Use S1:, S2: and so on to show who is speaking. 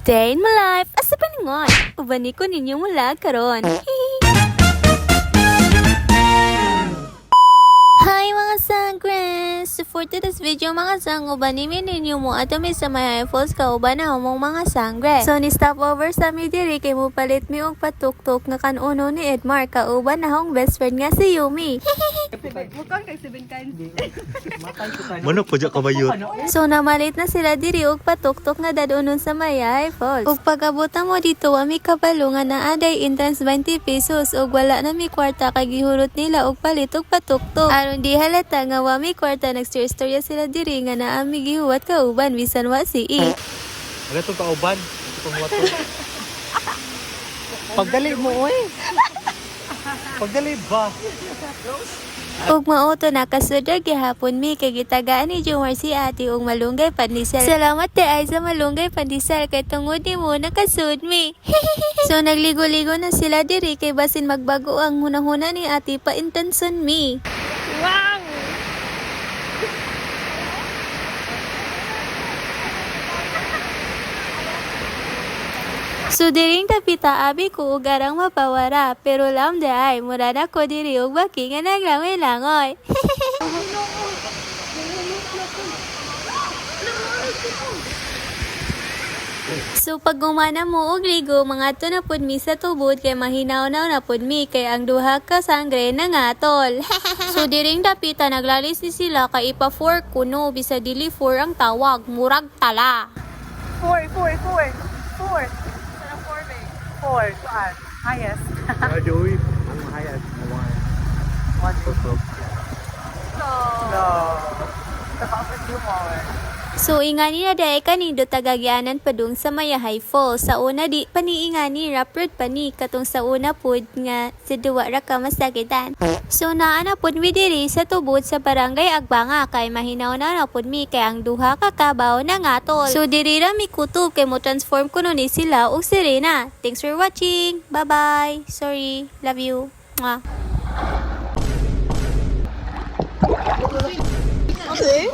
S1: Day in my life, asa pa ningon? Ubani ko ninyo mula karon. Hi mga sangrens! So for today's video mga sang, ubanimin ninyo mo ato may sa may falls ka uban na humong mga sangre. So ni stop over sa mi diri kay mo palit mi og patuktok nga kanuno ni Edmar ka uban na hong best friend nga si Yumi.
S2: Bukang kay 7 kinds.
S3: Manok po dyan kabayot.
S1: So namalit na sila diri og patuktok nga dadonon sa Mayay Falls. Ug pag-abutan mo dito wa mi kabalo nga naa day entrance 20 pesos ug wala na mi kwarta kay gihurot nila og palit og patuktok. Aron di halata nga wa mi kwarta nagstorya sila diri nga naa mi gihuwat ka uban bisan wa si I.
S3: Ano itong kauban? Itong wato. Pagdali mo, oy. Pagdali ba?
S1: Ug mauto nakasudag gihapon mi kay gitagaan ni Jomar si ate og malunggay pandesal. Salamat te ay sa malunggay pandesal kay tungod nimo nakasud mi. So nagligo-ligo na sila diri kay basin magbago ang hunahuna ni ate pa intenson mi.
S2: Wow!
S1: So diring tapita abi ko ug arang mapawara pero lam de ay mura na ko diri og baki nga naglangoy-langoy. So pag gumana mo og ligo mga to na pud mi sa tubod kay mahinaw-naw na pud mi kay ang duha ka sangre nangatol. So diring dapita naglalis ni sila kay ipa 4 kuno bisa dili 4 ang tawag murag tala.
S2: 4. Sana 4 bay. 4. Saan? Highest.
S3: Joey, ang mahayag.
S2: One.
S3: Tutok.
S2: No. Tapos yung more.
S1: So ingani na daay kanindo tagagyanan padung sa Mayahay Falls. Sa una di paniingani rapid pani katong sa una pud nga sa duwa ra ka masakitan. So naa na pud mi diri sa tubod sa barangay Agbanga kay mahinaw na pud mi kay ang duha ka kabaw na ngatol. So diri ra mi kutob kay mo transform kuno ni sila og sirena. Thanks for watching. Bye bye. Sorry. Love you. Mwah.
S2: Okay.